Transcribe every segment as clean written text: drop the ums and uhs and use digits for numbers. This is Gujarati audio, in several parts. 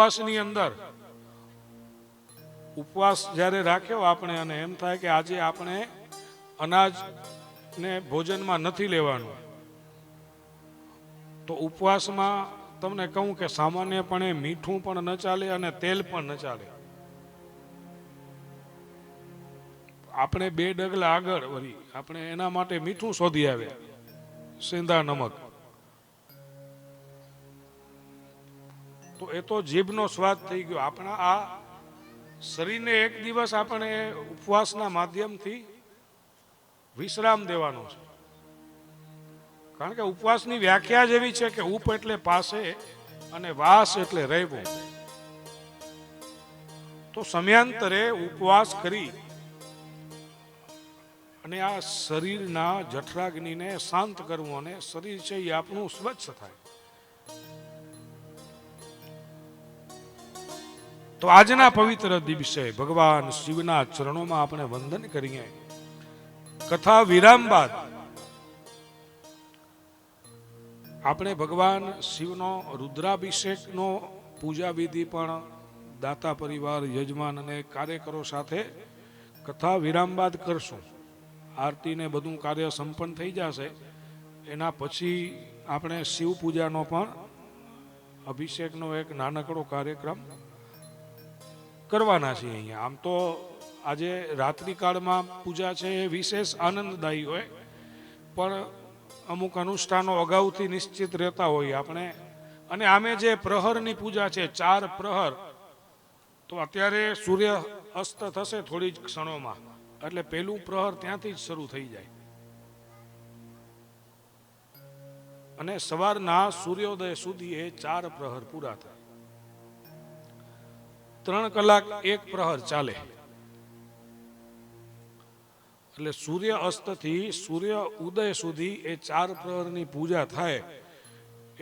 ઉપવાસની અંદર ઉપવાસ જ્યારે રાખ્યો આપણે અને એમ થાય કે આજે આપણે અનાજ ને ભોજનમાં નથી લેવાનું, તો ઉપવાસમાં તમને કહું કે સામાન્યપણે મીઠું પણ ન ચાલે અને તેલ પણ ન ચાલે. આપણે 2 ડગલા આગળ વળી આપણે એના માટે મીઠું શોધી આવ્યા, સેંધા નમક. તો એ તો જીભનો સ્વાદ થઈ ગયો. આપણા આ શરીરને એક દિવસ આપણે ઉપવાસના માધ્યમથી વિશ્રામ દેવાનો છે. કારણ કે ઉપવાસની વ્યાખ્યા જ એવી છે કે ઉપ એટલે પાસે અને વાસ એટલે રહેવું. તો સમયાંતરે ઉપવાસ કરી અને આ શરીરના જઠરાગ્નિને શાંત કરવું અને શરીર છે એ આપણું સ્વચ્છ થાય. તો આજના પવિત્ર દિવસે ભગવાન શિવના ચરણોમાં આપણે વંદન કરીએ. કથા વિરામ બાદ આપણે ભગવાન શિવનો રુદ્રાભિષેકનો પૂજા વિધિ પણ દાતા પરિવાર, યજમાન અને કાર્યકરો સાથે કથા વિરામ બાદ કરશું. આરતી ને બધું કાર્ય સંપન્ન થઈ જશે. એના પછી આપણે શિવ પૂજાનો પણ અભિષેકનો એક નાનકડો કાર્યક્રમ કરવાના છીએ અહીંયા. આમ તો આજે રાત્રિકાળમાં પૂજા છે એ વિશેષ આનંદદાયી હોય, પણ અમુક અનુષ્ઠાનો અગાઉથી નિશ્ચિત રહેતા હોય આપણે. અને આમે જે પ્રહરની પૂજા છે 4 પ્રહર, તો અત્યારે સૂર્ય અસ્ત થશે થોડી જ ક્ષણોમાં, એટલે પહેલું પ્રહર ત્યાંથી જ શરૂ થઈ જાય અને સવારના સૂર્યોદય સુધી એ 4 પ્રહર પૂરા થાય. 3 કલાક 1 પ્રહર ચાલે. એટલે સૂર્ય અસ્તથી સૂર્ય ઉદય સુધી એ 4 પ્રહરની પૂજા થાય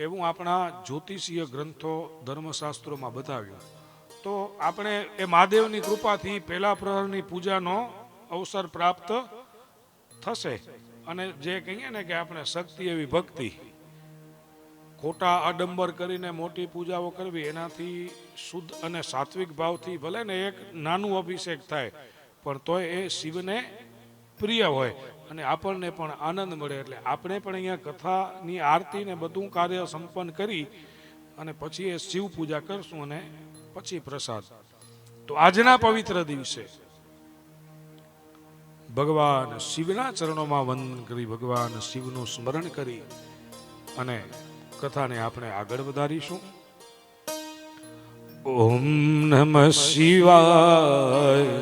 એવું આપણા જ્યોતિષીય ગ્રંથો, ધર્મશાસ્ત્રોમાં બતાવ્યું. તો આપણે એ મહાદેવની કૃપાથી પહેલા પ્રહરની પૂજાનો અવસર પ્રાપ્ત થશે. અને જે કહીએ ને કે આપણે શક્તિ એવી ભક્તિ, ખોટા આડંબર કરીને મોટી પૂજાઓ કરવી, એનાથી શુદ્ધ અને સાત્વિક ભાવથી ભલે ને એક નાનું અભિષેક થાય, પણ તોય એ શિવને પ્રિય હોય અને આપણને પણ આનંદ મળે. એટલે આપણે પણ અહીંયા કથાની આરતી ને બધું કાર્ય સંપન્ન કરી અને પછી એ શિવ પૂજા કરશું અને પછી પ્રસાદ. તો આજના પવિત્ર દિવસે ભગવાન શિવના ચરણોમાં વંદન કરી, ભગવાન શિવનું સ્મરણ કરી અને કથાને આપણે આગળ વધારીશું. ઓમ નમઃ શિવાય,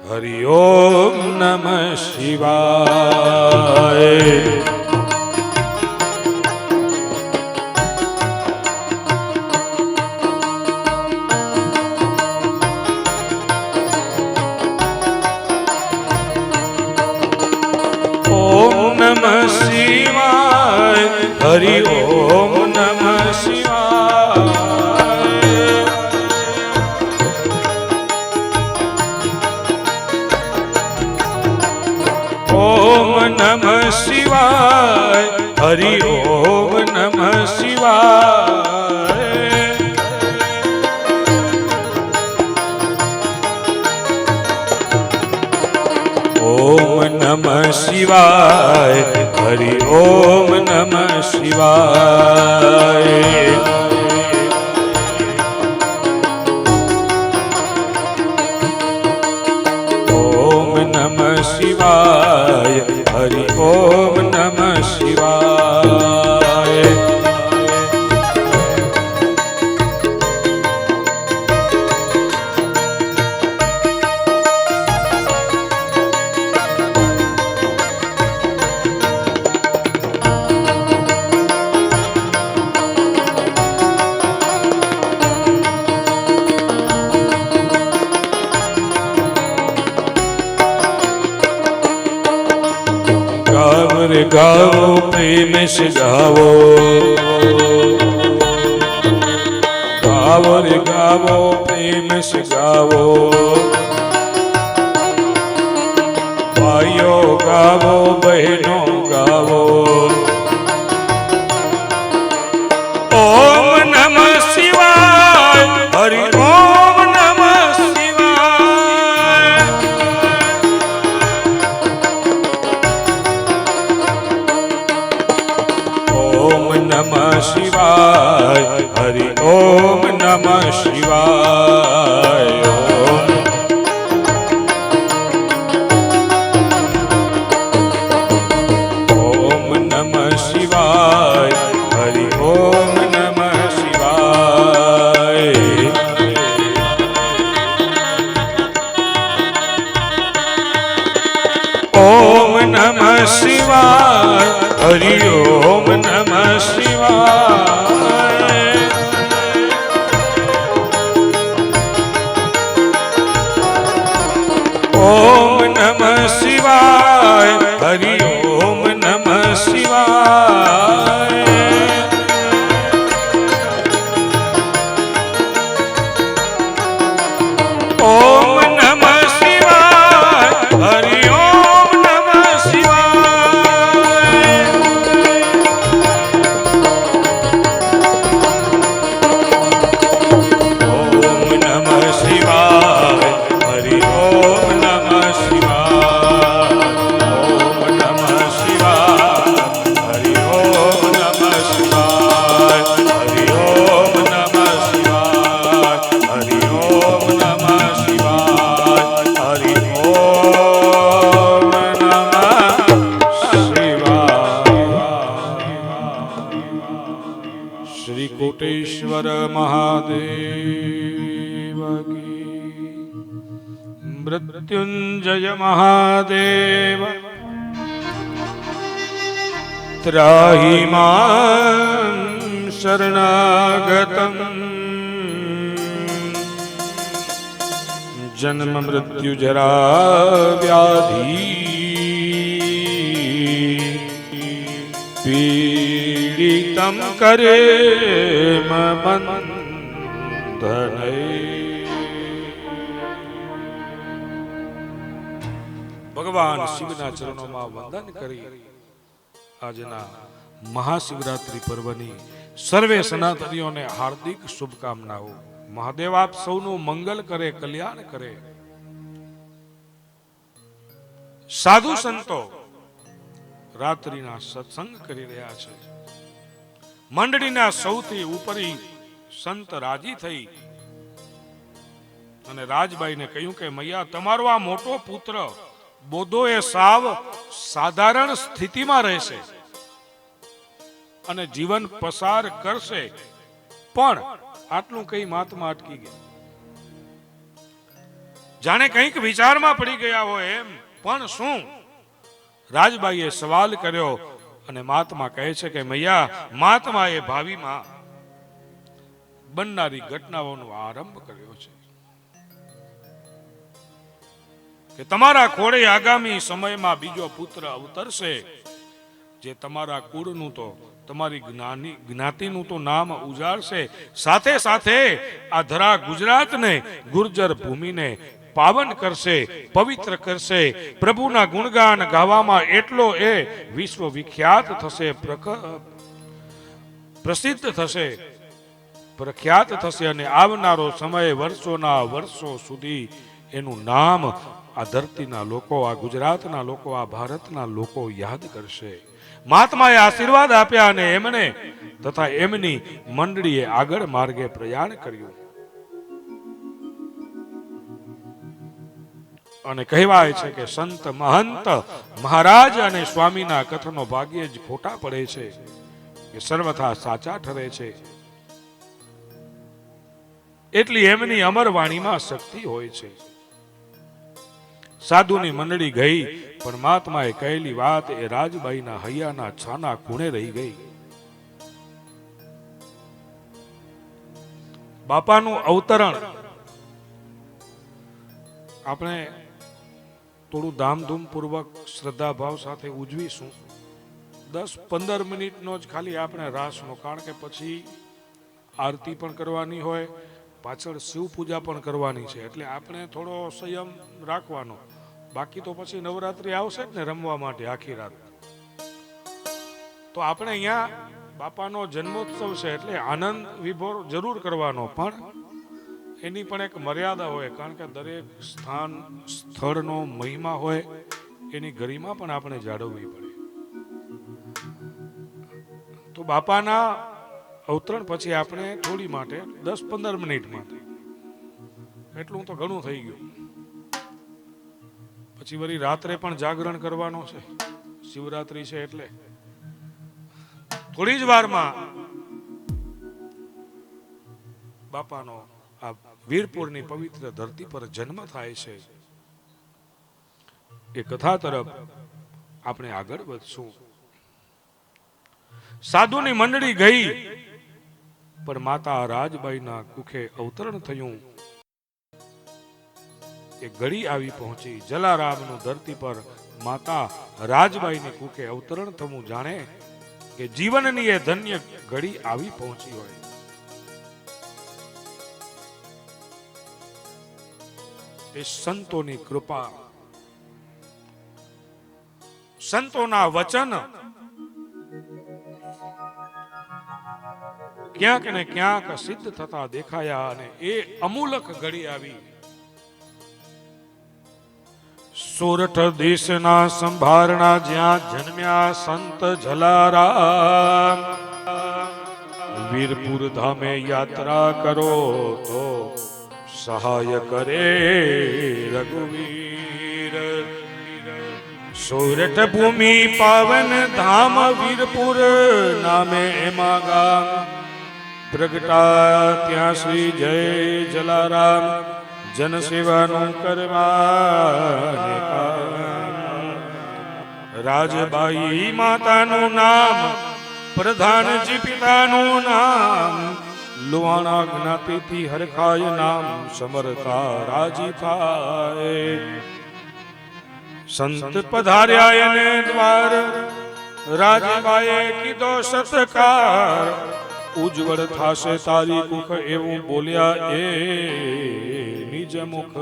હરિ ઓમ નમઃ શિવાય. હરિ ઓમ નમઃ શિવાય. ઓમ નમઃ શિવાય, હરિ ઓમ નમઃ શિવાય. ઓમ નમઃ શિવાય, હરિ ઓમ નમઃ શિવાય. ઓમ નમઃ શિવાય, હરિ ઓમ નમઃ શિવાય. ગાવો પ્રેમ સે ગાવો, ગાવો રે ગાવો પ્રેમ સે ગાવો. ભાઈઓ ગાવો, બહેનો ગાવો. ઓમ નમઃ શિવાય, શિવાય. ઓમ નમઃ શિવાય. હરિ ઓમ નમઃ શિવાય. ઓમ નમઃ શિવાય. હરિ ઓમ નમઃ શિવાય. ઓમ નમઃ શિવાય. હરિ ઓમ નમઃ શિવાય. ઓમ નમઃ શિવાય. હરિ ઓમ નમઃ શિવાય. ઓમ નમઃ શિવાય. હરિ ઓમ નમઃ શિવાય. ઓમ નમઃ શિવાય. હરિ ઓમ નમઃ શિવાય. હરિ ઓમ નમઃ શિવાય. હરિ ઓમ નમઃ શિવાય. હરિ ઓમ નમઃ શિવાય. શ્રી કોટેશ્વર મહાદેવ કી. મૃત્યુંજય મહાદેવ. ત્રાહિ માં શરણાગતમ. જન્મ મૃત્યુ જરા વ્યાધિ પીડિતમ કરે બંધનૈ. ભગવાન શિવના ચરણોમાં વંદન કરી આજના મહાશિવરાત્રિ પર્વની સર્વે સનાતનીઓને હાર્દિક શુભકામનાઓ. મહાદેવ આપ સૌનું મંગલ કરે, કલ્યાણ કરે. સાધુ સંતો રાત્રિના સત્સંગ કરી રહ્યા છે. મંડળીના સૌથી ઉપરી સંત રાજી થઈ અને રાજબાઈને કહ્યું કે મૈયા, તમારો આ મોટો પુત્ર બોધો એ સાવ સાધારણ સ્થિતિમાં રહેશે અને જીવન પસાર કરશે, પણ આટલું કઈ મહાત્મા અટકી ગયા. જાણે કંઈક વિચારમાં પડી ગયા હોય એમ. પણ શું? રાજબાઈએ સવાલ કર્યો અને મહાત્મા કહે છે કે મૈયા, મહાત્માએ ભાવિમાં બનનારી ઘટનાઓનો આરંભ કર્યો છે કે તમારા ખોળે આગામી સમયમાં બીજો પુત્ર અવતરશે, જે તમારા કુળનું તો તમારી જ્ઞાતિનું તો નામ ઉજાળશે, સાથે સાથે આ ધરા ગુજરાતને, ગુર્જર ભૂમિને પાવન કરશે, પવિત્ર કરશે. પ્રભુના ગુણગાન ગાવામાં એટલો એ વિશ્વ વિખ્યાત થશે, પ્રસિદ્ધ થશે, પ્રખ્યાત થશે અને આવનારો સમય વર્ષોના વર્ષો સુધી એનું નામ આ ધરતીના લોકો, આ ગુજરાતના લોકો, આ ભારતના લોકો યાદ કરશે. મહાત્માએ આશીર્વાદ આપ્યા અને એમને તથા એમની મંડળીએ આગળ માર્ગે પ્રયાણ કર્યું. અને કહેવાય છે કે સંત, મહંત, મહારાજ અને સ્વામીના કથનો ભાગ્યે જ ખોટા પડે છે, કે સર્વથા સાચા ઠરે છે. એટલી એમની અમર વાણીમાં શક્તિ હોય છે. સાધુની મંડળી ગઈ, પણ મહાત્માએ કહેલી વાત એ રાજબાઈના હૈયાના છાના ખૂણે રહી ગઈ. બાપાનું અવતરણ આપણે થોડું ધામધૂમ પૂર્વક શ્રદ્ધા ભાવ સાથે ઉજવીશું. 10-15 મિનિટનો જ ખાલી આપણે રાસનો, કારણ કે પછી આરતી પણ કરવાની હોય, પાછળ શિવ પૂજા પણ કરવાની છે, એટલે આપણે થોડો સંયમ રાખવાનો. બાકી તો પછી નવરાત્રી આવશે જ ને રમવા માટે આખી રાત. તો આપણે અહીંયા બાપાનો જન્મોત્સવ છે એટલે આનંદ વિભોર જરૂર કરવાનો, પણ એની પણ એક મર્યાદા હોય, કારણ કે દરેક સ્થાન સ્થળનો મહિમા હોય, એની ગરિમા પણ આપણે જાળવવી પડે. તો બાપાના અવતરણ પછી આપણે થોડી માટે 10-15 મિનિટ માટે એટલું તો ઘણું થઈ ગયું. પછી વળી રાત્રે પણ જાગરણ કરવાનો છે, શિવરાત્રી છે એટલે થોડી જ વારમાં બાપાનો આ વીરપુરની પવિત્ર ધરતી પર જન્મ થાય છે. એ કથા તરફ આપણે આગળ વધશું. સાધુની મંડળી ગઈ પણ માતા રાજબાઈના કુખે અવતરણ થયું. એ ઘડી આવી પહોંચી. જલારામનું ધરતી પર માતા રાજબાઈની કુખે અવતરણ થવું જાણે કે જીવનની એ ધન્ય ઘડી આવી પહોંચી હોય. એ સંતોની કૃપા, સંતોના વચન ક્યાંક ને ક્યાંક સિદ્ધ થતા દેખાયા અને એ અમૂલક ઘડી આવી. સોરઠ દેશના સંભારણા જ્યાં જન્મ્યા સંત જલારામ, વીરપુર ધામે યાત્રા કરો તો સહાય કરે રઘુવીર. સોરઠ ભૂમિ પાવન ધામ વીરપુર નામે એમાં ગામ, પ્રગટા ત્યાં શ્રી જય જલારામ, જન સેવાનું કરવાને કામ. રાજબાઈ માતાનું નામ, પ્રધાનજી પિતાનું નામ, લુહાણા જ્ઞાતિથી હરખાય નામ, સમરતા રાજી થાય. સંત પધાર્યા એને દ્વાર, રાજબાએ કીધો સત્કાર, ઉજ્જવળ થાશે તારી કુખ એવું બોલ્યા એ નિજ મુખ.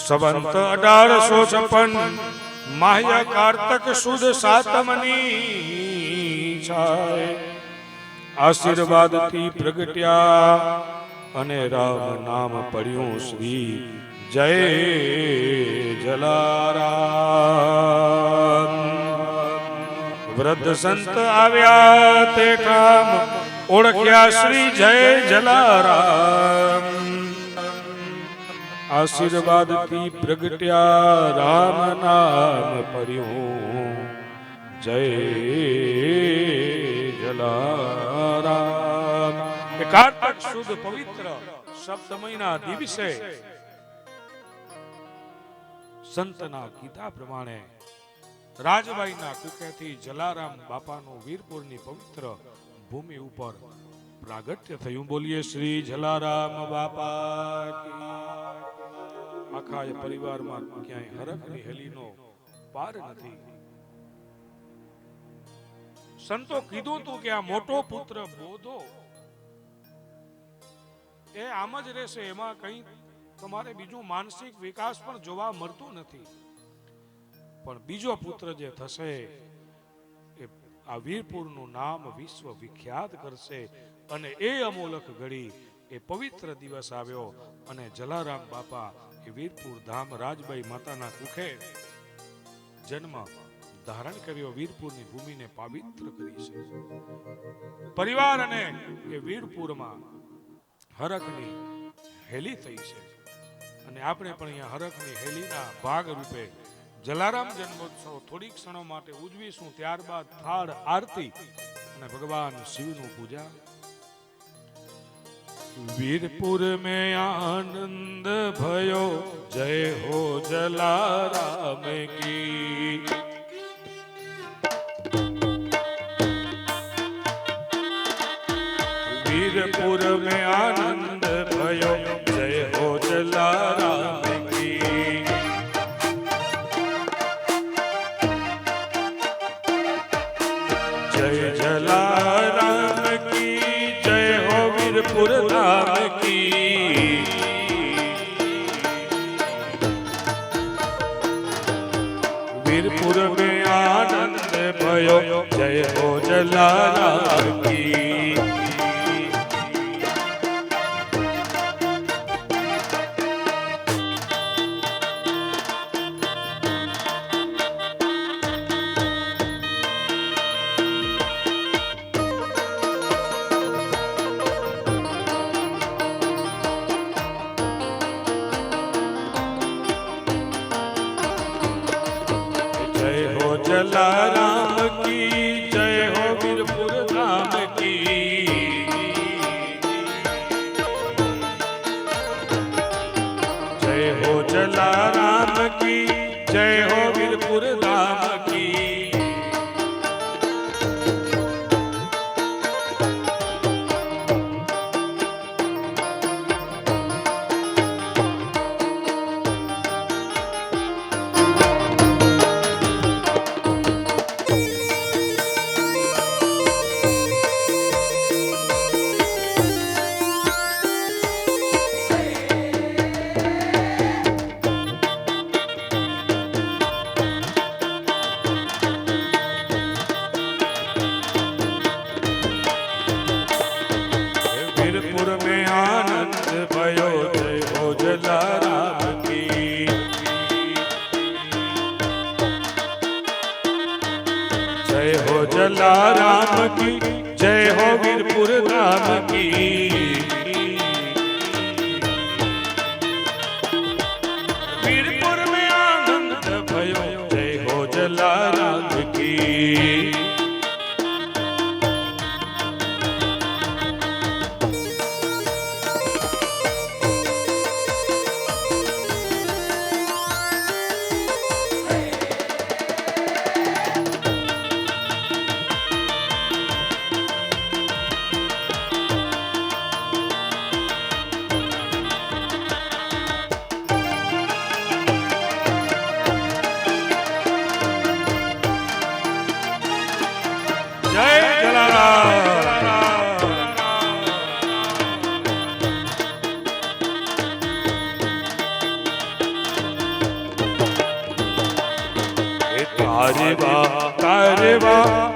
સંવંત 1856 માહ્ય કારતક સુદ સાતમની છાય, આશીર્વાદથી પ્રગટ્યા અને રામ નામ પડ્યું શ્રી જય જલારામ. વૃદ્ધ સંત આવ્યા તે ઠામ, ઓળખ્યા શ્રી જય જલારામ. આશીર્વાદથી પ્રગટ્યા રામ નામ પડ્યું જય જલારામ. કારતક સુદ પવિત્ર સપ્તમીના દિવસે સંતના કીધા પ્રમાણે રાજબાઈના કુખેથી જલારામ બાપાનું વીરપુરની પવિત્ર ભૂમિ ઉપર પ્રાગટ્ય થયું. બોલીએ શ્રી જલારામ બાપા કી. આખા એ પરિવારમાં ક્યાંય હરખની હેલીનો પાર નથી. સંતો કીધું તું કે આ મોટો પુત્ર બોધો એ આમ જ રહેશે, એમાં કઈ તમારે બીજું માનસિક વિકાસ પણ જોવા મળતું નથી. પણ બીજો પુત્ર જે થશે એ આ વીરપુરનું નામ વિશ્વ વિખ્યાત કરશે. અને એ અમોલક ઘડી, એ પવિત્ર દિવસ આવ્યો અને જલારામ બાપા એ વીરપુર ધામ રાજબાઈ માતાના કુખે જન્મ ધારણ કર્યો. વીરપુરની ભૂમિને પવિત્ર કરી છે. પરિવાર અને એ વીરપુરમાં હરખની હેલી થઈ છે અને આપણે પણ અહીંયા હરખની હેલીના ભાગ રૂપે જલારામ જન્મોત્સવ થોડી ક્ષણો માટે ઉજવીશું. ત્યારબાદ થાળ આરતી અને ભગવાન શિવનું પૂજા. વીરપુર में आनंद भयो, जय हो जलाराम की. वीरपुर में आनंद भयो, जय हो जलाराम की. जय जलाराम की, जय हो वीरपुर धाम की. वीरपुर में आनंद भयो, जय हो जलाराम की. जय हो जलाराम की, जय हो वीरपुर धाम की। वीरपुर में आनंद भयो, जय हो जलाराम की। जय हो जलाराम की, जय हो वीरपुर धाम की। वीरपुर में आनंद भयो, जय हो जलाराम की। जय जलाराम।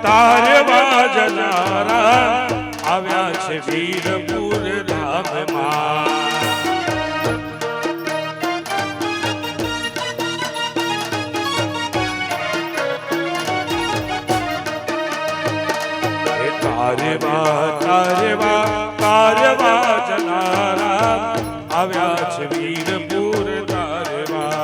तारे बा जलाराम, આવ્યા છે વીરપુર ધામમાં। તારે બા જલારામ, આવ્યા છે વીરપુર તારેવા।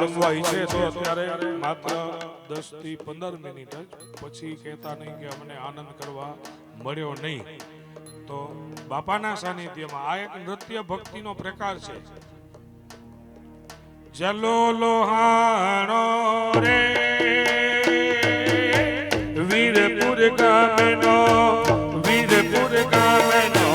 રમવા ઈચ્છે તો અત્યારે માત્ર 10 થી 15 મિનિટ જ, પછી કહેતા નહીં કે અમને આનંદ કરવા મળ્યો નહીં। તો બાપાના સાનિધ્યમાં આ એક નૃત્ય ભક્તિનો પ્રકાર છે। જલો લોહાણો રે વીરપુર ગામનો, વીરપુર ગામનો।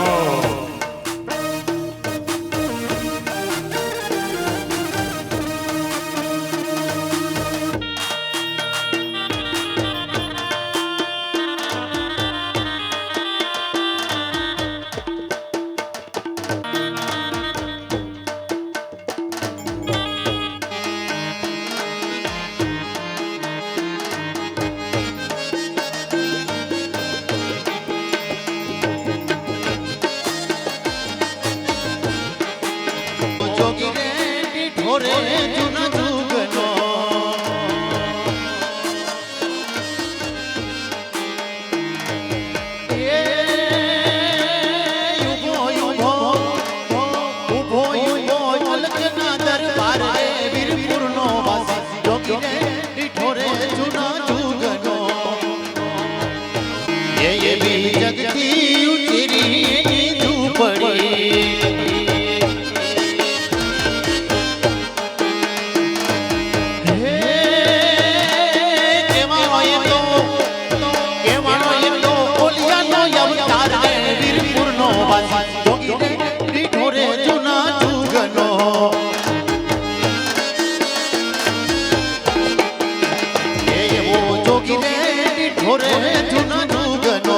જોગીને ઢોરે જૂના જુગનો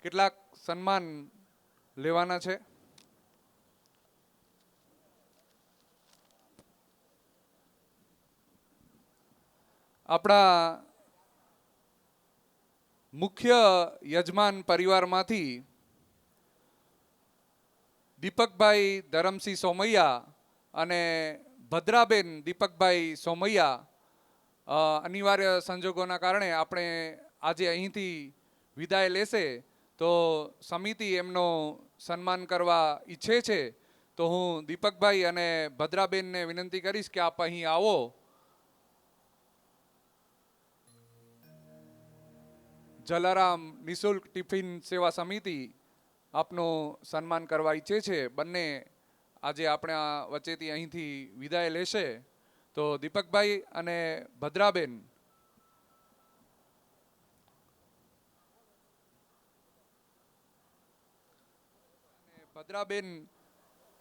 કેટલાક સન્માન લેવાના છે. આપણા મુખ્ય યજમાન પરિવારમાંથી દીપકભાઈ ધરમસિંહ સોમૈયા અને ભદ્રાબેન દીપકભાઈ સોમૈયા અનિવાર્ય સંજોગોના કારણે આપણે આજે અહીંથી વિદાય લેશે, તો સમિતિ એમનો સન્માન કરવા ઈચ્છે છે. તો હું દીપકભાઈ અને ભદ્રાબેનને વિનંતી કરીશ કે આપ અહીં આવો. જલારામ નિઃશુલ્ક ટિફિન સેવા સમિતિ આપનું સન્માન કરવા ઈચ્છે છે. બંને આજે આપણા વચ્ચેથી અહીંથી વિદાય લેશે. તો દીપકભાઈ અને ભદ્રાબેન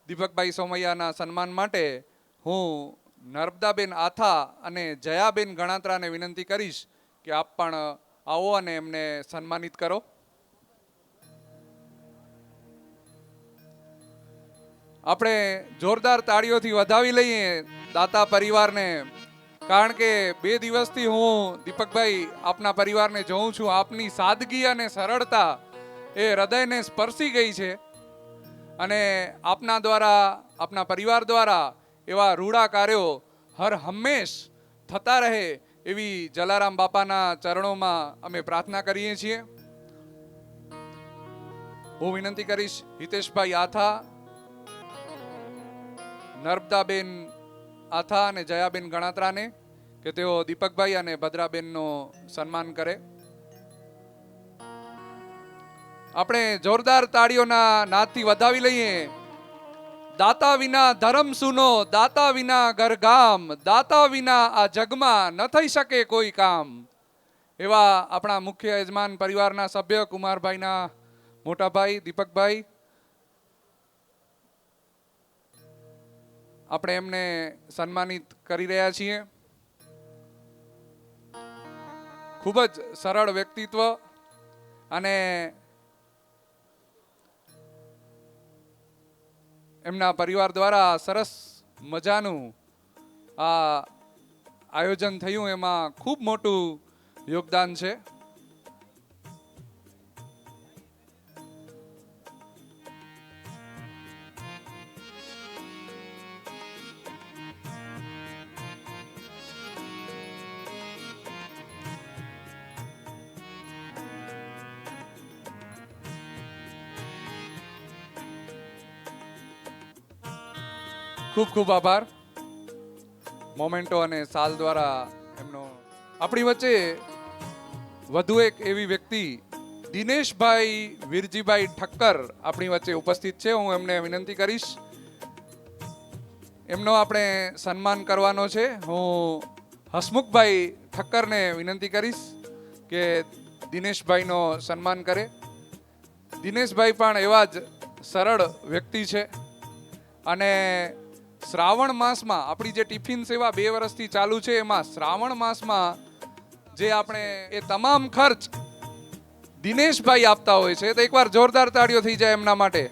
દીપકભાઈ સોમૈયાના સન્માન માટે હું નર્મદાબેન આથા અને જયાબેન ગણાત્રાને વિનંતી કરીશ કે આપ પણ આવો અને એમને સન્માનિત કરો. આપણે જોરદાર તાળીઓથી વધાવી લઈએ દાતા પરિવારને, કારણ કે 2 દિવસથી હું દીપકભાઈ આપના પરિવારને જોઉં છું. આપની સાદગી અને સરળતા એ હૃદયને સ્પર્શી ગઈ છે અને આપના દ્વારા, આપના પરિવાર દ્વારા એવા રૂડા કાર્યો હર હંમેશ થતા રહે એવી જલારામ બાપાના ચરણોમાં અમે પ્રાર્થના કરીએ છીએ. હું વિનંતી કરીશ હિતેશભાઈ આથા, નર્મદાબેન આથા અને જયાબેન ગણાત્રાને કે તેઓ દીપકભાઈ અને ભદ્રાબેનનો સન્માન કરે. આપણે જોરદાર તાળીઓના નાદથી વધાવી લઈએ. દાતા વિના ધર્મ સૂનો, દાતા વિના ઘર ગામ, દાતા વિના આ જગમાં ન થઈ શકે કોઈ કામ. એવા આપણા મુખ્ય યજમાન પરિવારના સભ્ય કુમારભાઈના મોટા ભાઈ દીપકભાઈ, આપણે એમને સન્માનિત કરી રહ્યા છીએ. ખૂબ જ સરળ વ્યક્તિત્વ અને એમના પરિવાર દ્વારા સરસ મજાનું આ આયોજન થયું, એમાં ખૂબ મોટું યોગદાન છે. ખૂબ ખૂબ આભાર. મોમેન્ટો અને સાલ દ્વારા એમનો. આપણી વચ્ચે વધુ એક એવી વ્યક્તિ દિનેશભાઈ વીરજીભાઈ ઠક્કર આપણી વચ્ચે ઉપસ્થિત છે. હું એમને વિનંતી કરીશ, એમનો આપણે સન્માન કરવાનો છે. હું હસમુખભાઈ ઠક્કરને વિનંતી કરીશ કે દિનેશભાઈનો સન્માન કરે. દિનેશભાઈ પણ એવા જ સરળ વ્યક્તિ છે અને શ્રાવણ માસમાં આપણી જે ટિફિન સેવા 2 વર્ષથી ચાલુ છે, એમાં શ્રાવણ માસમાં જે આપણે એ તમામ ખર્ચ દિનેશભાઈ આપતા હોય છે. તો એકવાર જોરદાર તાળીઓ થઈ જાય એમના માટે.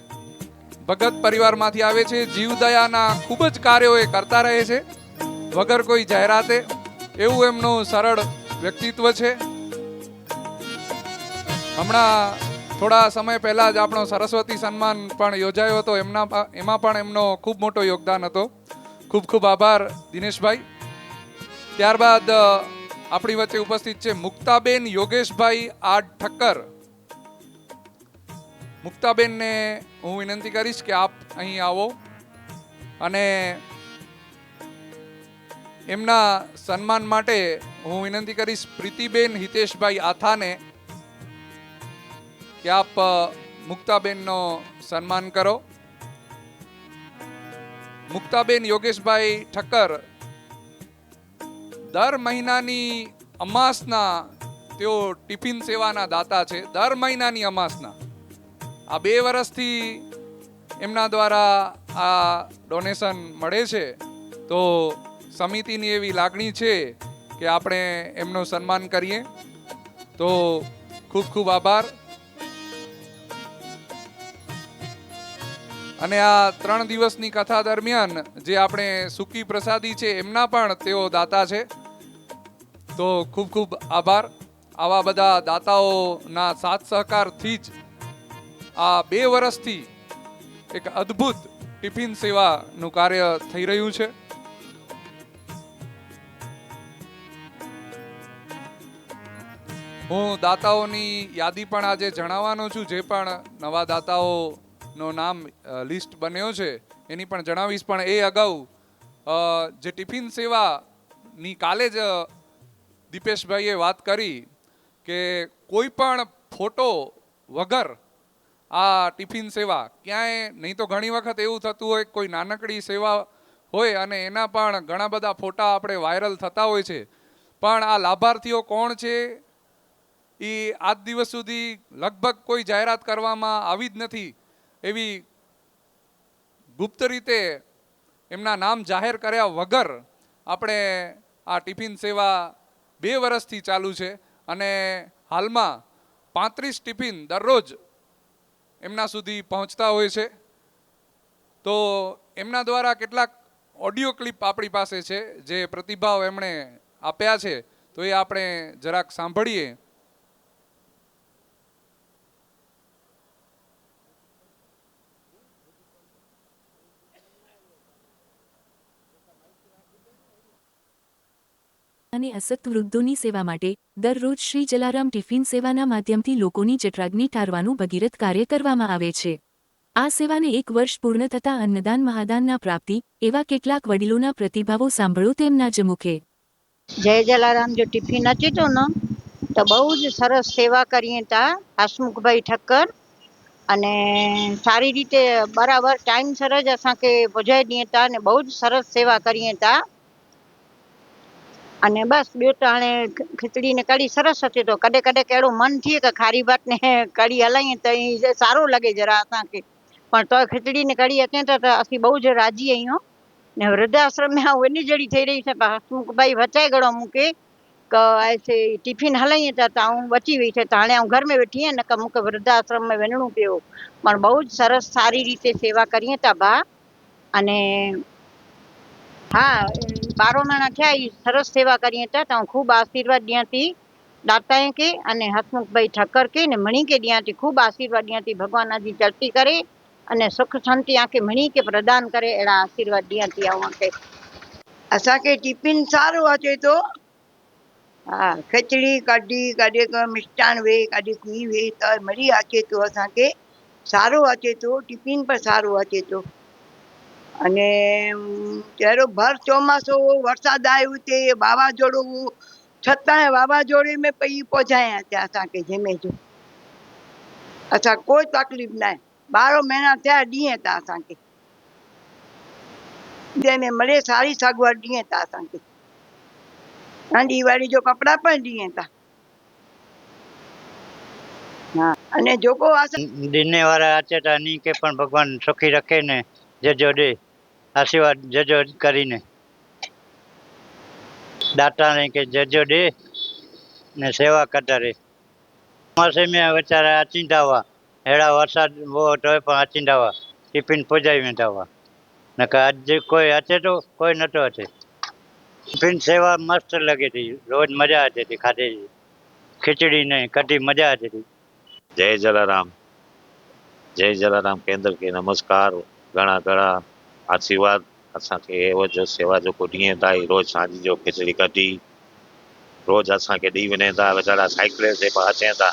ભગત પરિવારમાંથી આવે છે, જીવદયાના ખૂબ જ કાર્યો એ કરતા રહે છે વગર કોઈ જાહેરાતે. એવું એમનું સરળ વ્યક્તિત્વ છે. હમણાં થોડા સમય પહેલા જ આપણો સરસ્વતી સન્માન પણ યોજાયો હતો, એમાં પણ એમનો ખૂબ મોટો યોગદાન હતો. ખૂબ ખૂબ આભાર દિનેશભાઈ. ત્યારબાદ આપણી વચ્ચે ઉપસ્થિત છે મુક્તાબેન યોગેશભાઈ આર ઠક્કર. મુક્તાબેનને હું વિનંતી કરીશ કે આપ અહીં આવો અને એમના સન્માન માટે હું વિનંતી કરીશ પ્રીતિબેન હિતેશભાઈ આથાને કે આપ મુક્તાબેનનો સન્માન કરો. મુક્તાબેન યોગેશભાઈ ઠક્કર દર મહિનાની અમાસના તેઓ ટિફિન સેવાના દાતા છે. દર મહિનાની અમાસના આ 2 વર્ષથી એમના દ્વારા આ ડોનેશન મળે છે. તો સમિતિની એવી લાગણી છે કે આપણે એમનું સન્માન કરીએ. તો ખૂબ ખૂબ આભાર. અને આ 3 દિવસની કથા દરમિયાન જે આપણે સૂકી પ્રસાદી છે એમના પણ તેઓ દાતા છે. તો ખૂબ ખૂબ આભાર. આવા બધા દાતાઓના સાથ સહકારથી જ આ 2 વર્ષથી એક અદ્ભુત ટિફિન સેવાનું કાર્ય થઈ રહ્યું છે. હું દાતાઓની યાદી પણ આજે જણાવવાનો છું. જે પણ નવા દાતાઓનો નામ લિસ્ટ બન્યો છે એની પણ જણાવીશ. પણ એ અગાઉ જે ટિફિન સેવાની કાલે જ દીપેશભાઈએ વાત કરી કે કોઈ પણ ફોટો વગર આ ટિફિન સેવા ક્યાંય નહીં. તો ઘણી વખત એવું થતું હોય કોઈ નાનકડી સેવા હોય અને એના પણ ઘણા બધા ફોટા આપણે વાયરલ થતા હોય છે, પણ આ લાભાર્થીઓ કોણ છે એ આજ દિવસ સુધી લગભગ કોઈ જાહેરાત કરવામાં આવી જ નથી. એવી ગુપ્ત રીતે એમના નામ જાહેર કર્યા વગર આપણે આ ટિફિન સેવા 2 વર્ષથી ચાલુ છે અને હાલમાં 35 ટિફિન દરરોજ એમના સુધી પહોંચતા હોય છે. તો એમના દ્વારા કેટલાક ઓડિયો ક્લિપ આપણી પાસે છે જે પ્રતિભાવ એમણે આપ્યા છે, તો એ આપણે જરાક સાંભળીએ. અને અસક્ત વૃદ્ધોની સેવા માટે દરરોજ શ્રી જલારામ ટિફિન સેવાના માધ્યમથી લોકોની જઠરાગ્નિ ઠારવાનું ભગીરથ કાર્ય કરવામાં આવે છે. આ સેવાને 1 વર્ષ પૂર્ણ થતાં અન્નદાન મહાદાનના પ્રાપ્તિ એવા કેટલાક વડીલોના પ્રતિભાવો સાંભળો તેમના જ મુખે. જય જલારામ जो टिफिन अचे थो न त બહુ જ સરસ સેવા કરીએ था हसमुखभाई ठक्कर અને સારી રીતે બરાબર ટાઈમસર જ असांखे પહોંચાડી ॾिए था ને બહુ જ સરસ સેવા કરીએ था. અને બસ ॿियो त हाणे खिचड़ी ने कढ़ी सरस अचे थो. कॾहिं कॾहिं कहिड़ो मन थिए त खारी भात ने कढ़ी हलायूं त ईअं सारो लॻे जरा असांखे, પણ તો खिचड़ी ने कढ़ी अचे त असीं બહુ જ રાજી आहियूं. ને वृद्धाश्रम में હું એની જડી થઈ રહી છે हसमुखभाई बचाए गड़ो मूंखे क ऐसे टिफिन हलाईं त હું બચી વઈ છે. त हाणे હું घर में वेठी आहियां, न क मूंखे वृद्धाश्रम में वञिणो पियो. પણ બહુ જ સરસ સારી રીતે સેવા કરીએ था બા. અને હા 12 મહિના થયા એ સરસ સેવા કરીએ था त હું ખૂબ આશીર્વાદ ॾियां थी દાતાએ કે અને હસमुखभाई ઠક્કર કે ને મણી के ॾियां थी. ખૂબ आशीर्वाद ॾियां थी. भगवान जी चढ़ती करे અને સુખ શાंति आंखे मणी के प्रदान करे अहिड़ा आशीर्वाद ॾियां थी आंखे. असांखे टिफिन सारो अचे थो. हा खिचड़ी कढ़ी कॾहिं को मिष्टान वे कॾहिं कुई वे त मरी अचे थो. असांखे सारो अचे थो टिफिन पर सारो अचे थो. અને ત્યારે ભર ચોમાસો વરસાદ આવ્યો તે વાવાઝોડું છતાંય વાવાઝોડે में पई पहुचाया थिया असांखे जंहिंमें जो असां कोई तकलीफ़ न आहे. 12 महीना थिया ॾींहं था असांखे जंहिंमें મળે સારી સગવડ ॾींहं था असांखे. नंढी वारी जो कपिड़ा पण ॾींहं था. હા અને जेको असां दिने वारा अचे त नी के पण भगवान सुखी रखे ने जजो दे आशीर्वाद जजो કરીને દાતાને કે જજો દે ને સેવા કરતા રહે. ચોમાસે में वीचारा अचींदा हुआ अहिड़ा वरसाद वो तोय पण अचींदा हुआ टिफिन पुॼाई वेंदा हुआ. न કે अॼु कोई अचे तो कोई नथो अचे. टिफिन सेवा मस्त लॻे थी. रोज मजा अचे थी खाधे जी. खिचड़ी ने कढ़ी मजा अचे थी. जय जलाराम, जय जलाराम केंद्र के नमस्कार. घणा घणा आशीर्वाद असांखे एवो जो सेवा जेको ॾींहं ताईं रोज़ सांझ जो खिचड़ी कढी रोज़ असांखे ॾई वञनि था. वीचारा साइकिल ते पण अचनि था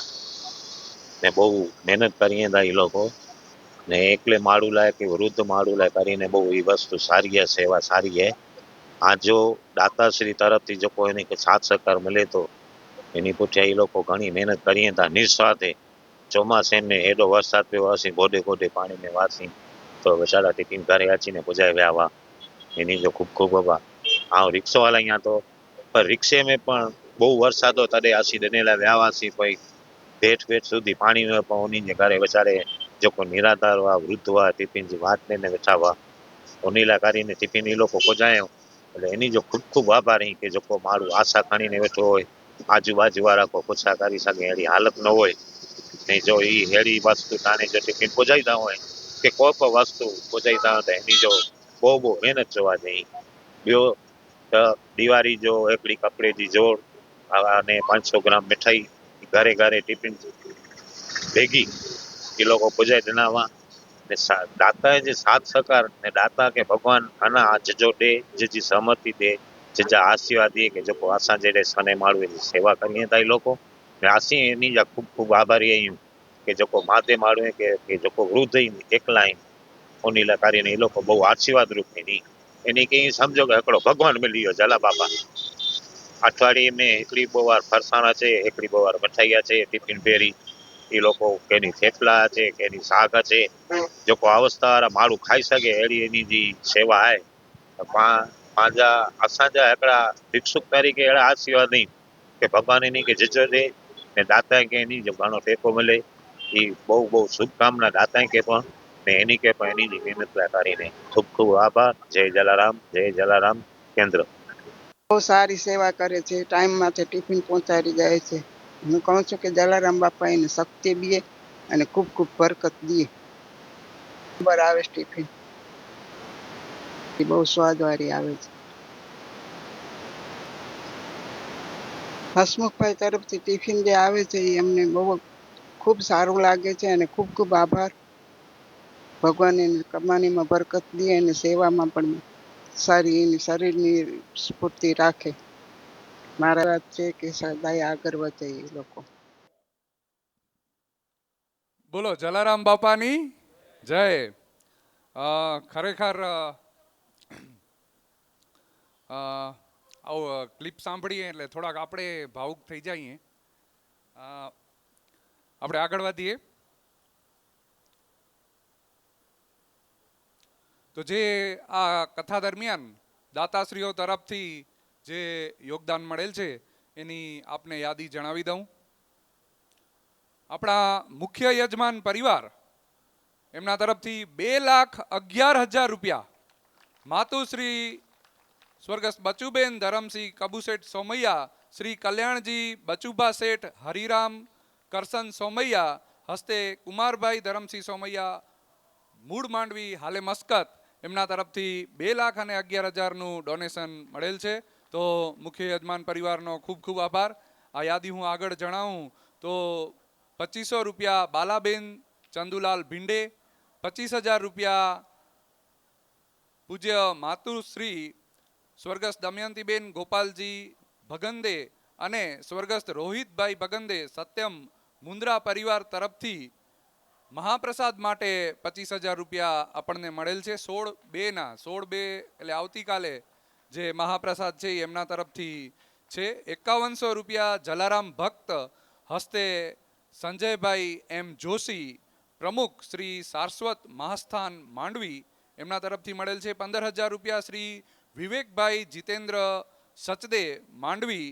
ने બહુ મહેનત કરીએ था એ લોકો ને એકલે માળું લાય કે વૃદ્ધ માળું લાય કરીને બહુ એ વસ્તુ સારી है, सेवा सारी है. આ જો દાતાશ્રી તરફથી જો કોઈને સાથ સહકાર મળે તો એની પુઠ્યા એ લોકો ઘણી મહેનત કરીએ था નિસ્વાર્થે. ચોમાસે में एडो वरसाद पियो असीं गोडे गोडे पाणी में वासी तो वीचारा टिफिन घरे अचीने पुॼाए विया हुआ. એની જો ખૂબ ખૂબ આભાર. હા रिक्शो हलाइयां तो पर रिक्शे में पण બહુ વરસાદ હતો તॾहिं असीं ॾिनेला विया हुआसीं भई भेट भेट સુધી પાણી ન પણ उन्हनि जे घरे वीचारे जेको निराधार हुआ वृद्ध हुआ टिफिन जी वाट लઈને वेठा हुआ उन लाइ કરીને टिफिन એ લોકો પહોંચાયો. એટલે એની જો ખૂબ ખૂબ આભારી કે જેકો મારું આશા ખણીને વેઠો હોય આજુબાજુ વાળા કોઈ પૂછા કરી શકે એની હાલત ન હોય ને જો એ હેડી વસ્તુ તાને જો ટિફિન પહોંચાડતા હોય કે કોઈ પણ વસ્તુ પહોંચાડતા હતા એની જો બહુ મહેનત જોવા જઈ ॿियो त દિવાળી જો हिकिड़ी कपिड़े जी जोड़ અને 500 ગ્રામ મિઠાઈ ઘરે ઘરે ટિફિન ભેગી એ લોકો પુજાઈ દિનાવા ને દાતાએ જે સાથ સહકાર ને દાતા કે ભગવાन આના જજો દે જેજી સહमति દे જેજા આશીર્વાદ દે કે જેको असां जहिड़े सने माण्हू जी सेवा करिए था ई लोको ने असीं इन्ही जा खूब खूब आभारी आहियूं કે જેको मादे माण्हू કે જેको वृद्ध आहिनि એકલા आहिनि उन लाइ કરીને એ લોકો બહુ આશીર્વાદ રૂપ એની એની કઈ સમજો કે हिकिड़ो भगवान मिली वियो जला बाबा अठवाडिये में हिकिड़ी ॿ वार फरसाण अचे हिकिड़ी ॿ वार मिठाई अचे टिफिन पहिरी એ લોકો કેની થેપલા છે કેની શાક છે જેको अवस्था वारा माण्हू खाई सघे अहिड़ी इन्ही जी सेवा आहे त पंहिंजा असांजा हिकिड़ा भिक्षुक तरीक़े अहिड़ा आशीर्वाद आहिनि કે ભગવાન એની કે જજો દે ને દાતા કે એની જો ઘણો ટેકો મળે એ બહુ શુભકામના દાતા કે પણ ને એની કે પણ એની મહેનત કરીને ખૂબ ખૂબ આભાર જય જલારામ કેન્દ્ર બહુ સારી સેવા કરે છે ટાઈમમાંથી ટિફિન પહોંચાડી જાય છે હું કહું છું કે જલારામ બાપા એને શક્તિ દે અને ખૂબ ખૂબ બરકત દે બરાબર આવે છે ટિફિન એ બહુ સ્વાદવાળી આવે છે હસમુખભાઈ તરફથી ટિફિન જે આવે છે એ અમને બહુ ખૂબ સારું લાગે છે અને ખૂબ ખૂબ આભાર ભગવાન એની કમાણીમાં બરકત દે અને સેવામાં પણ સારી એની શરીરની સ્ફૂર્તિ રાખે મારા વાત છે કે સદાય આગળ વધે એ લોકો બોલો જલારામ બાપાની જય ખરેખર આવું ક્લિપ સાંભળીએ એટલે થોડાક આપણે ભાવુક થઈ જઈએ આપણે આગળ વધીએ તો જે આ કથા દરમિયાન દાતાશ્રીઓ તરફથી જે યોગદાન મળેલ છે એની આપને યાદી જણાવી દઉં આપણા મુખ્ય યજમાન પરિવાર એમના તરફથી 2,11,000 રૂપિયા માતુશ્રી સ્વર્ગસ્થ બચુબેન ધરમસિંહ કબુસેઠ સોમૈયા શ્રી કલ્યાણજી બચુભા શેઠ હરિરામ કરસન સોમૈયા હસ્તે કુમારભાઈ ધરમસિંહ સોમૈયા મૂળ માંડવી હાલે મસ્કત એમના તરફથી 2,11,000નું ડોનેશન મળેલ છે તો મુખ્ય યજમાન પરિવારનો ખૂબ ખૂબ આભાર આ યાદી હું આગળ જણાવું તો 2,500 રૂપિયા બાલાબેન ચંદુલાલ ભીંડે 25,000 રૂપિયા પૂજ્ય માતુશ્રી સ્વર્ગસ્થ દમયંતીબેન ગોપાલજી ભગંદે અને સ્વર્ગસ્થ રોહિતભાઈ ભગંદે સત્યમ મુંદ્રા પરિવાર તરફથી મહાપ્રસાદ માટે 25,000 રૂપિયા આપણને મળેલ છે 16/2 એટલે આવતીકાલે જે મહાપ્રસાદ છે એ એમના તરફથી છે 5100 રૂપિયા જલારામ ભક્ત હસ્તે સંજયભાઈ એમ જોશી પ્રમુખ શ્રી સારસ્વત મહાસ્થાન માંડવી એમના તરફથી મળેલ છે 15,000 રૂપિયા શ્રી વિવેકભાઈ જીતેન્દ્ર સચદે માંડવી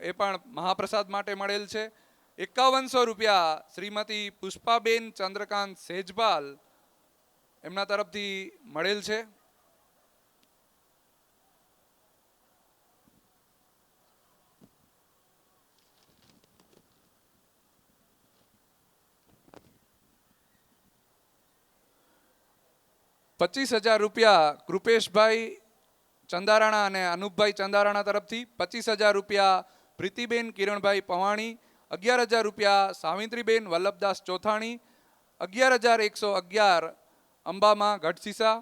એ પણ મહાપ્રસાદ માટે મળેલ છે 5100 રૂપિયા શ્રીમતી પુષ્પાબેન ચંદ્રકાંત સેજપાલ એમના તરફથી મળેલ છે ₹25,000 રૂપિયા કૃપેશભાઈ ચંદારાણા અને અનુપભાઈ ચંદારાણા તરફથી 25,000 રૂપિયા પ્રીતિબેન કિરણભાઈ પવાણી 11,000 રૂપિયા સાવિત્રીબેન વલ્લભદાસ ચોથાણી 11,111 અંબામાં ગઢસીસા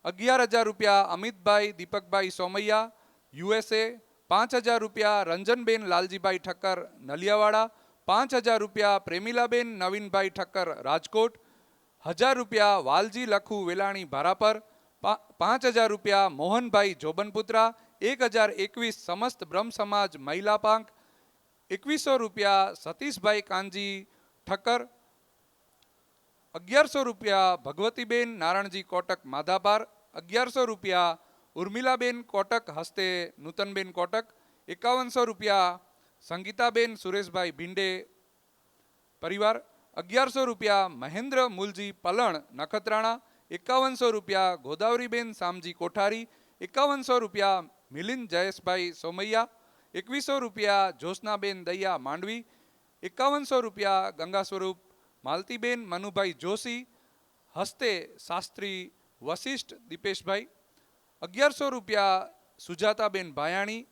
11,000 રૂપિયા અમિતભાઈ દીપકભાઈ સોમૈયા USA 5,000 રૂપિયા રંજનબેન લાલજીભાઈ ઠક્કર નલિયાવાડા 5,000 રૂપિયા પ્રેમિલાબેન નવીનભાઈ ઠક્કર રાજકોટ 1,000 રૂપિયા વાલજી લખુ વેલાણી ભારાપર 5,000 રૂપિયા મોહનભાઈ જોબનપુત્રા 1,021 સમસ્ત બ્રહ્મ સમાજ મહિલા પાંખ 2,100 રૂપિયા સતીશભાઈ કાનજી ઠક્કર 1,100 રૂપિયા ભગવતીબેન નારણજી કોટક માધાપાર 1,100 રૂપિયા ઉર્મિલાબેન કોટક હસ્તે નૂતનબેન કોટક 5,100 રૂપિયા સંગીતાબેન સુરેશભાઈ ભીંડે પરિવાર 1,100 રૂપિયા મહેન્દ્ર મુલજી પલણ નખત્રાણા 5,100 રૂપિયા ગોદાવરીબેન સામજી કોઠારી 5,100 રૂપિયા મિલિંદ જયેશભાઈ સોમૈયા 2,100 રૂપિયા જ્યોત્સનાબેન દૈયા માંડવી 5,100 રૂપિયા ગંગા સ્વરૂપ માલતીબેન મનુભાઈ જોશી હસ્તે શાસ્ત્રી વશિષ્ઠ દીપેશભાઈ, 1100 રૂપિયા સુજાતાબેન ભાયાણી,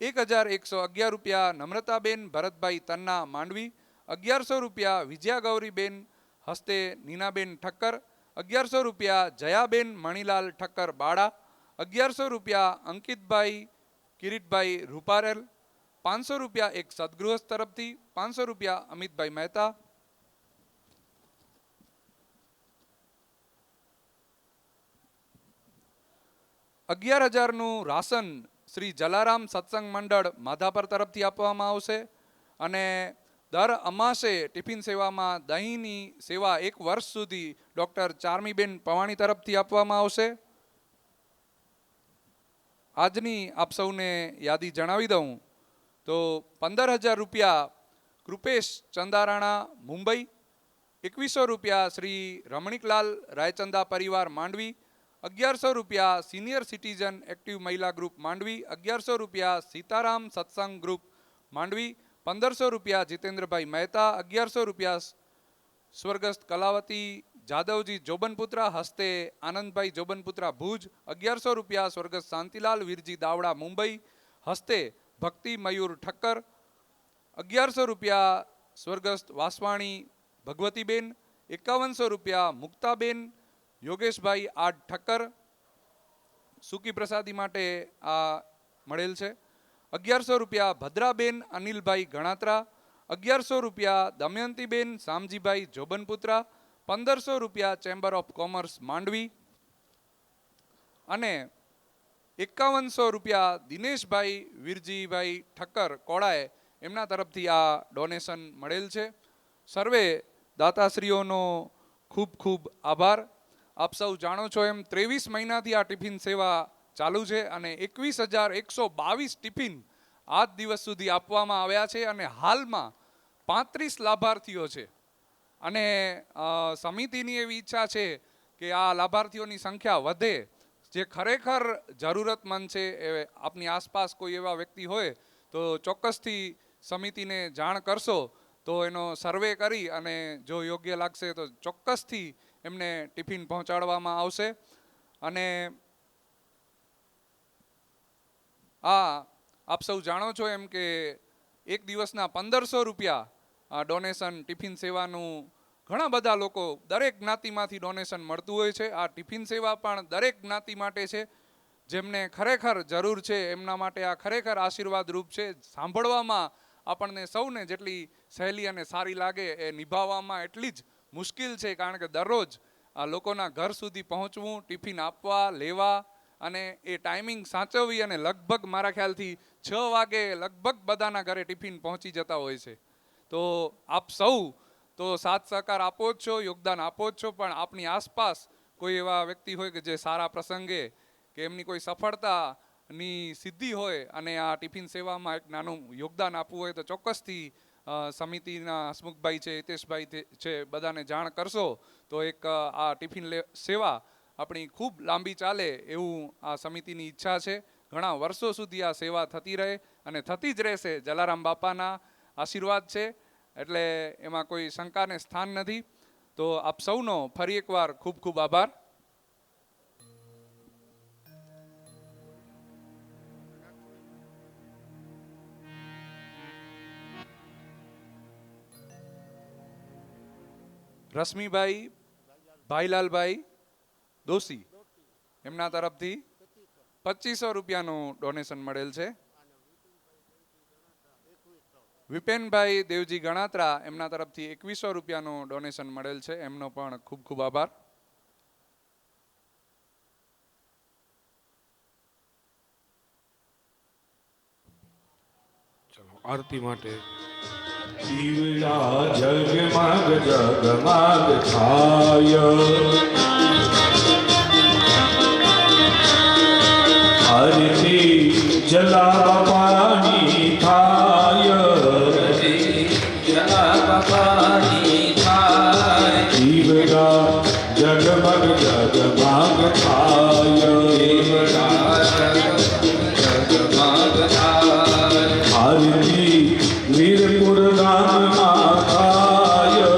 1111 રૂપિયા નમ્રતાબેન ભરતભાઈ તન્ના માંડવી, 1100 રૂપિયા વિજયા ગૌરીબેન હસ્તે નીનાબેન ઠક્કર, 1100 રૂપિયા જયાબેન મણીલાલ ઠક્કર બાળા, 1100 રૂપિયા અંકિતભાઈ કિરીટભાઈ રૂપારેલ, 500 રૂપિયા એક સદગૃહસ્થ તરફથી, 500 રૂપિયા અમિતભાઈ મહેતા, 11,000નું રાશન શ્રી જલારામ સત્સંગ મંડળ માધાપર તરફથી આપવામાં આવશે. અને દર અમાસે ટિફિન સેવામાં દહીંની સેવા 1 વર્ષ સુધી ડૉક્ટર ચારમીબેન પવાણી તરફથી આપવામાં આવશે. આજની આપ સૌને યાદી જણાવી દઉં તો 15,000 રૂપિયા કૃપેશ ચંદારાણા મુંબઈ, 2100 રૂપિયા શ્રી રમણીકલાલ રાયચંદા પરિવાર માંડવી, 1100 રૂપિયા સિનિયર સિટીઝન એક્ટિવ મહિલા ગ્રુપ માંડવી, 1100 રૂપિયા સીતારામ સત્સંગ ગ્રુપ માંડવી, 1500 રૂપિયા જીતેન્દ્રભાઈ મહેતા, 1100 રૂપિયા સ્વર્ગસ્થ કલાવતી જાદવજી જોબનપુત્રા હસ્તે આનંદભાઈ જોબનપુત્રા ભુજ, 1100 રૂપિયા સ્વર્ગસ્થ શાંતિલાલ વીરજી દાવડા મુંબઈ હસ્તે ભક્તિ મયુર ઠક્કર, 1100 રૂપિયા સ્વર્ગસ્થ વાસવાણી ભગવતીબેન, 5100 રૂપિયા મુક્તાબેન યોગેશભાઈ આડ ઠક્કર સૂકી પ્રસાદી માટે આ મળેલ છે, 1100 રૂપિયા ભદ્રાબેન અનિલભાઈ ગણાત્રા, 1100 રૂપિયા દમયંતીબેન શામજીભાઈ જોબનપુત્રા, 1500 રૂપિયા ચેમ્બર ઓફ કોમર્સ માંડવી અને 5100 રૂપિયા દિનેશભાઈ વીરજીભાઈ ઠક્કર કોળાએ એમના તરફથી આ ડોનેશન મળેલ છે. સર્વે દાતાશ્રીઓનો ખૂબ ખૂબ આભાર. આપ સૌ જાણો છો એમ 23 મહિનાથી આ ટિફિન સેવા ચાલુ છે અને 21,122 ટિફિન આજ દિવસ સુધી આપવામાં આવ્યા છે અને હાલમાં 35 લાભાર્થીઓ છે. અને સમિતિની એવી ઈચ્છા છે કે આ લાભાર્થીઓની સંખ્યા વધે. જે ખરેખર જરૂરતમંદ છે એ આપની આસપાસ કોઈ એવા વ્યક્તિ હોય તો ચોક્કસથી સમિતિને જાણ કરશો તો એનો સર્વે કરી અને જો યોગ્ય લાગશે તો ચોક્કસથી એમને ટિફિન પહોંચાડવામાં આવશે. અને આપ સૌ જાણો છો એમ કે એક દિવસના 1500 રૂપિયા ડોનેશન ટિફિન સેવાનું ઘણા બધા લોકો દરેક જ્ઞાતિમાંથી ડોનેશન મળતું હોય છે. આ ટિફિન સેવા પણ દરેક જ્ઞાતિ માટે છે. જેમને ખરેખર જરૂર છે એમના માટે આ ખરેખર આશીર્વાદ રૂપ છે. સાંભળવામાં આપણને સૌને જેટલી સહેલી અને સારી લાગે એ નિભાવવામાં એટલી જ મુશ્કેલ છે, કારણ કે દરરોજ આ લોકોના ઘર સુધી પહોંચવું, ટિફિન આપવા લેવા અને એ ટાઈમિંગ સાચવવી અને લગભગ મારા ખ્યાલથી 6 વાગે લગભગ બધાના ઘરે ટિફિન પહોંચી જતા હોય છે. તો આપ સૌ તો સાથ સહકાર આપો જ છો, યોગદાન આપો જ છો, પણ આપની આસપાસ કોઈ એવા વ્યક્તિ હોય કે જે સારા પ્રસંગે કે એમની કોઈ સફળતાની સિદ્ધિ હોય અને આ ટિફિન સેવામાં એક નાનું યોગદાન આપવું હોય તો ચોક્કસથી સમિતિના હસમુખભાઈ છે, હિતેશભાઈ છે, બધાને જાણ કરશો તો એક આ ટિફિન સેવા આપણી ખૂબ લાંબી ચાલે એવું આ સમિતિની ઈચ્છા છે. ઘણા વર્ષો સુધી આ સેવા થતી રહે અને થતી જ રહેશે. જલારામ બાપાના આશીર્વાદ છે એટલે એમાં કોઈ શંકાને સ્થાન નથી. તો આપ સૌનો ફરી એકવાર ખૂબ ખૂબ આભાર. રશ્મિભાઈ ભાઈલાલભાઈ દોશી એમના તરફથી 2500 રૂપિયાનું ડોનેશન મળેલ છે. વિપેનભાઈ દેવજી ગણાત્રા એમના તરફથી 2100 રૂપિયાનું ડોનેશન મળેલ છે. એમનો પણ ખૂબ ખૂબ આભાર. ચલો આરતી માટે દીવડા જગમગ જગમગ છાય, આરતી જલા પાણી થાય, દીવડા જગમગ જગમગ છાય, આરતી વીરપુર ગામ માં થાય,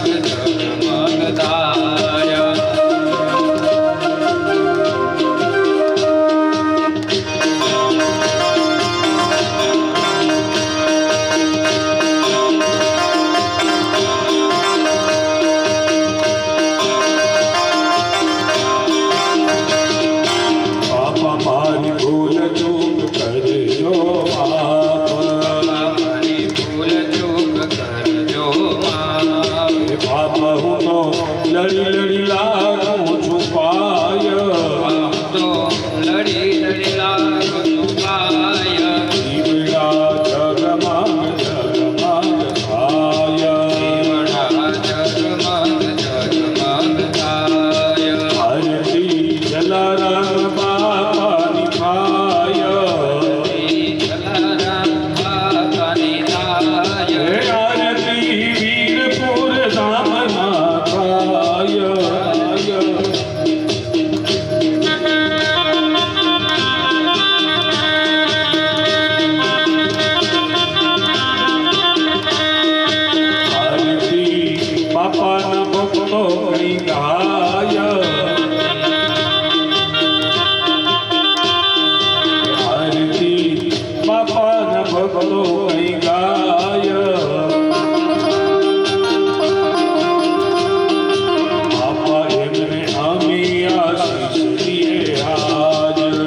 જગમગદાય બાપા મારી ભૂલ ચૂક કરજો માફ. મારી ભૂલ ચૂક કરજો માફ. હે બાપા હું તો લડી લડી લાગું છું પાય. તો લડી લડી લાગુ છુપાય દીવડા જગમગ જગમગ થાય. દીવડા જગમગ જગમગ થાય આરતી જલારામ બાપાની થાય. જલારામ બાપાની થાય હે આરતી વીરપુર ધામના થાય. આરતી બાપાના ભક્તો ઘણી ગાય. આરતી બાપાના ભક્તો ઘણી ગાય. બાપા એમને અમી આશીષ દીએ હાજર.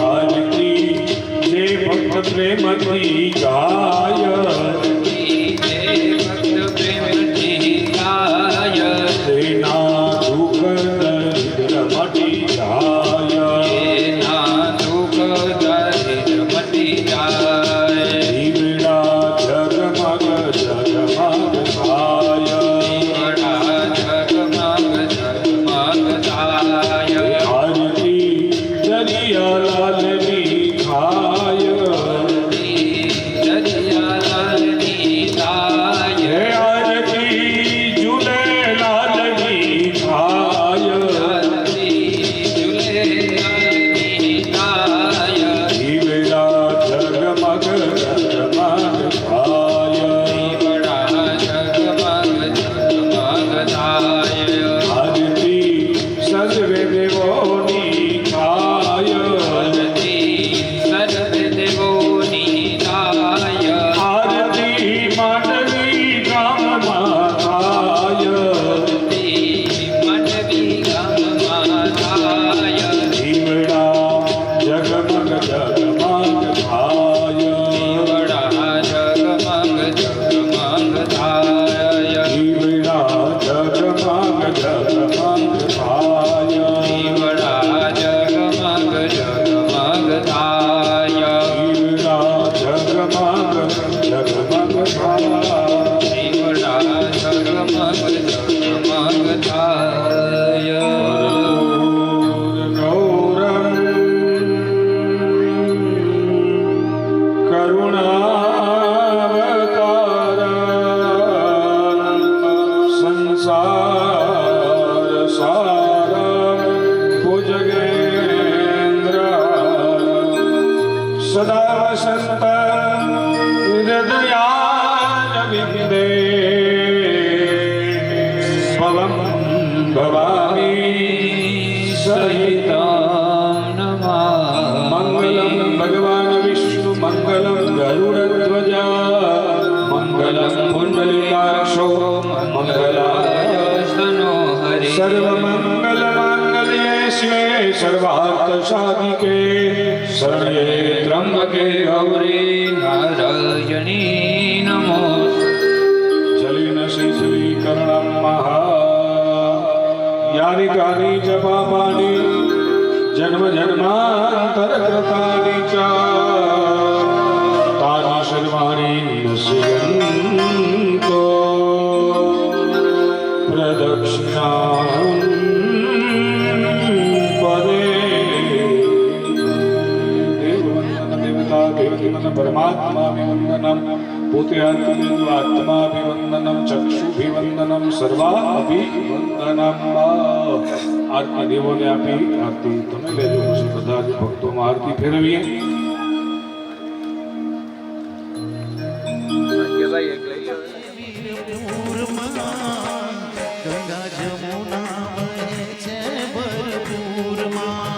આરતી જે ભક્ત પ્રેમથી ગાય. ભક્ત પ્રેમથી ગાય તેના દુઃખ દરિદ્ર મટી જાય. એના દુઃખ દરિદ્ર મટી જાય દીવડા જગમગ જગમગ થાય. દીવડા જગમગ જગમગ થાય આરતી દરિયાલાલની થાય. દરિયાલાલની થાય હે આરતી ઝૂલેલાલની થાય. ઝૂલેલાલની થાય દીવડા જગમગ જગમગ થાય. દીવડા જગમગ જગમગ થાય આરતી સર્વે દેવોની થાય. સર્વે દેવોની થાય આરતી માંડવી ગામમાં થાય. મંડવી ગામમાં થાય દીવડા જગમગ જગમગ થાય. દીવડા જગમગ જગમગ થાય દીવડા જગમગ જગમગ થાય. દીવડા જગમગ જગમગ થાય દીવડા જગમગ જગમગ થાય. દીવડા જગમગ જગમગ થાય ગૌરમ કરુણાવતારમ સંસાર સારમ ભુજગેન્દ્ર સદા વસંત હૃદયારવિંદે ભવમ ભવાની સહિતમ મંગલમ ભગવાન વિષ્ણુ મંગલમ ગરુડધ્વજા મંગલમ પુંડલીકાક્ષો મંગલાય સર્વમંગલ માંગલ્ये શિવે સર્વાર્થ સાધિકે શરણે ત્રંબકે ગૌરી નારાયણી નમોસ્તુતે જલિન શીતલીકરણમ મહા યાની કાની જપાપાની જન્મ જન્માંતર કૃતાની ચા તાની સર્વાણી નશ્યંતો પોતે આરતી આત્માભિવંદનમ ચક્ષુભિવંદનમ સર્વાભિવંદનમ આરતી દેવોને આપી આરતી તમે લેજો પછી બધા જ ભક્તોમાં આરતી ફેરવીએ ગંગા જમુના વહે છે ભરપૂરમાં.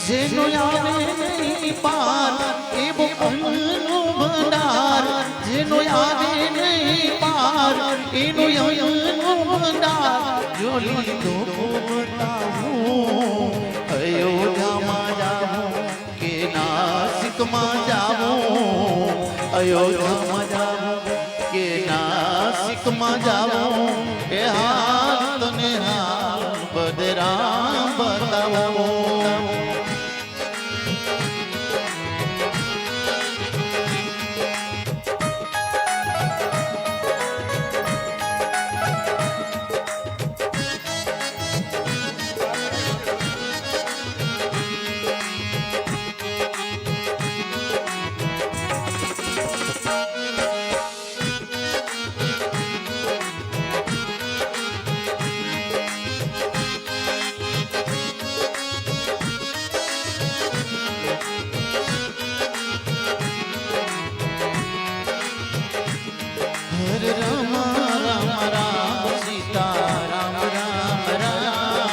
જેનો આવે નહીં પાર એવો અન્નનો ભંડાર, જેનો આવે નહીં પાર એનો અન્નનો ભંડાર. જો લીધો બતાવું અયોધ્યામાં જાવું કે નાસિકમાં જાવું, અયોધ્યામાં જાવું કે નાસિકમાં જાવું, એ હાલ તને હાલ બદરામ બતાવો. હરે રામ રામ રામ સીતા રામ રામ રામ.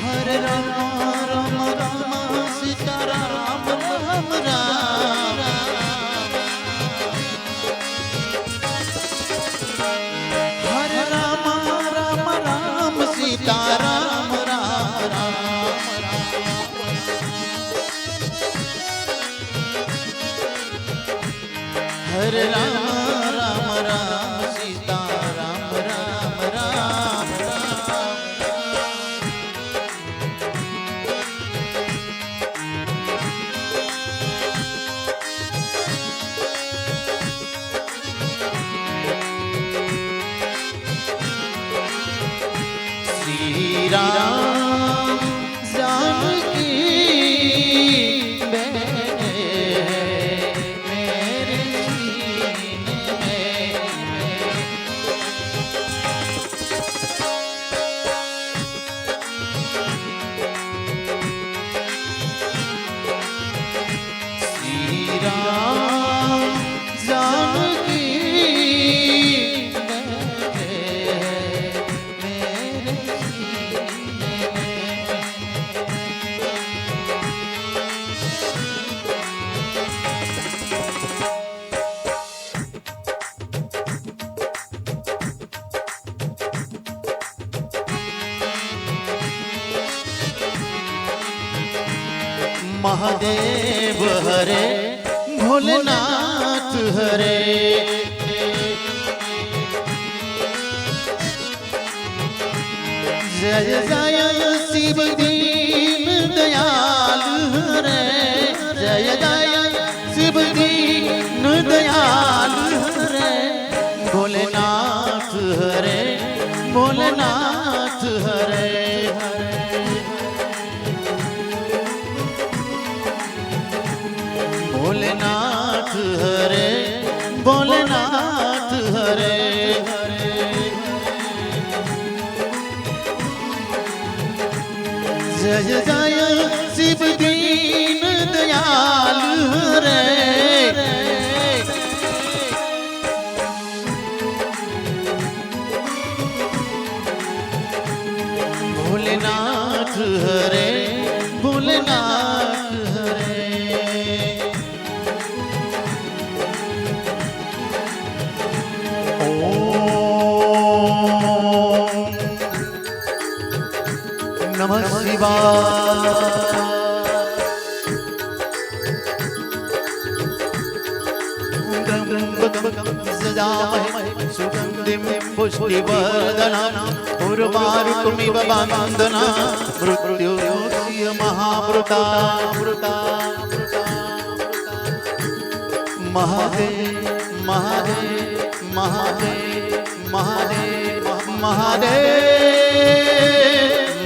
હરે રામ રામ રામ સીતા રામ રામ રામ. હરે રામ રામ રામ સીતા રામ રામ રામ. હરે રામ રામ રામ સીતા રામ રામ રામ રામ. શ્રી રામ જાનકી બેઠે મેરે सीने में. श्री राम जानकी बैठे मेरे सीने में. महादेव हरे भोलेनाथ हरे. जय जय शिव दीन दयाल हरे. जय जय शिव दीन दयाल हरे. भोलेनाथ हरे भोलेनाथ हरे. भोलेनाथ हरे भोलेनाथ हरे. जय जय शिव दीन दयाल हरे. भोलेनाथ हरे भोलेनाथ हरे. नमः शिवाय. त्र्यंबकं सजामहे सुगन्धिं पुष्टिवर्धनम् उर्वारुकमिव बन्धनान् मृत्युस्य महामृता. महादेव महादेव महादेव महादेव મહાદેવ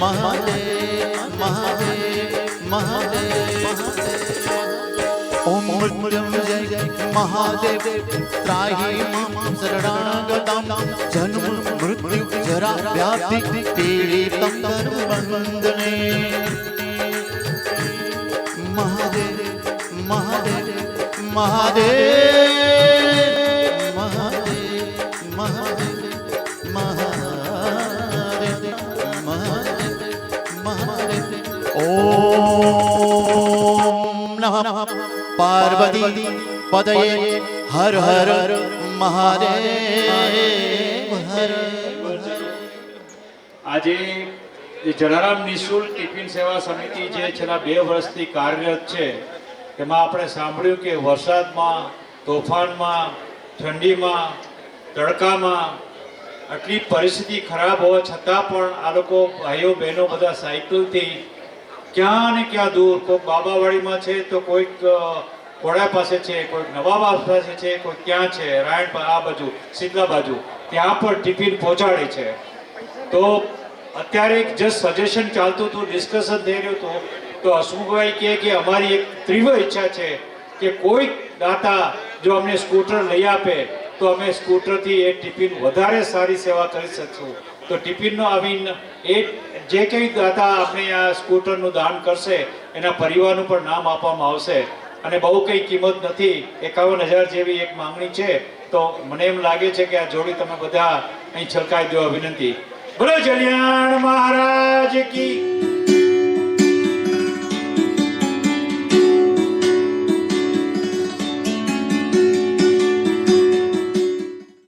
મહાદેવ મહાદેવ મહાદેવ ઓમ મૃત્યુંજય મહાદેવ ત્રાહી મમ શરણાગતમ જન્મ મૃત્યુ જરા વ્યાધિ પીડિતમ ધર્મબંધને મહાદેવ મહાદેવ મહાદેવ મહાદેવ મહાદેવ મહાદેવ મહાદેવ મહાદેવ ઓમ નમઃ પાર્વતી પદયે હર હર મહાદેવ હર આજે જે જલારામ નિઃશુલ્ક ટિફિન સેવા સમિતિ જે છેલ્લા 2 વર્ષથી કાર્યરત છે એમાં આપણે સાંભળ્યું કે વરસાદમાં, તોફાનમાં, ઠંડીમાં, તડકામાં આટલી પરિસ્થિતિ ખરાબ હોવા છતાં પણ આ લોકો ભાઈઓ બહેનો બધા સાયકલથી ક્યાં ને ક્યાં દૂર, કોઈક બાબાવાડીમાં છે તો કોઈક ઘોડા પાસે છે, કોઈક નવાબા પાસે છે, કોઈક ક્યાં છે રાયણ આ બાજુ શીતલા બાજુ ત્યાં પણ ટિફિન પહોંચાડે છે. તો અત્યારે એક જસ્ટ સજેશન ચાલતું હતું, ડિસ્કશન થઈ રહ્યું હતું, તો હસમુખભાઈ કહે કે અમારી એક તીવ્ર ઈચ્છા છે કે કોઈક દાતા જો અમને સ્કૂટર લઈ આપે તો અમે સ્કૂટરથી એ ટિફિન વધારે સારી સેવા કરી શકશું. તો ટિફિનનો આવીન એ જે કંઈ દાતા આપણે આ સ્કૂટરનું દાન કરશે એના પરિવારનું પણ નામ આપવામાં આવશે અને બહુ કંઈ કિંમત નથી, 51,000 જેવી એક માંગણી છે. તો મને એમ લાગે છે કે આ જોડી તમે બધા અહીં છલકાઈ દેવા વિનંતી. બોલો જલિયાણ મહારાજ કી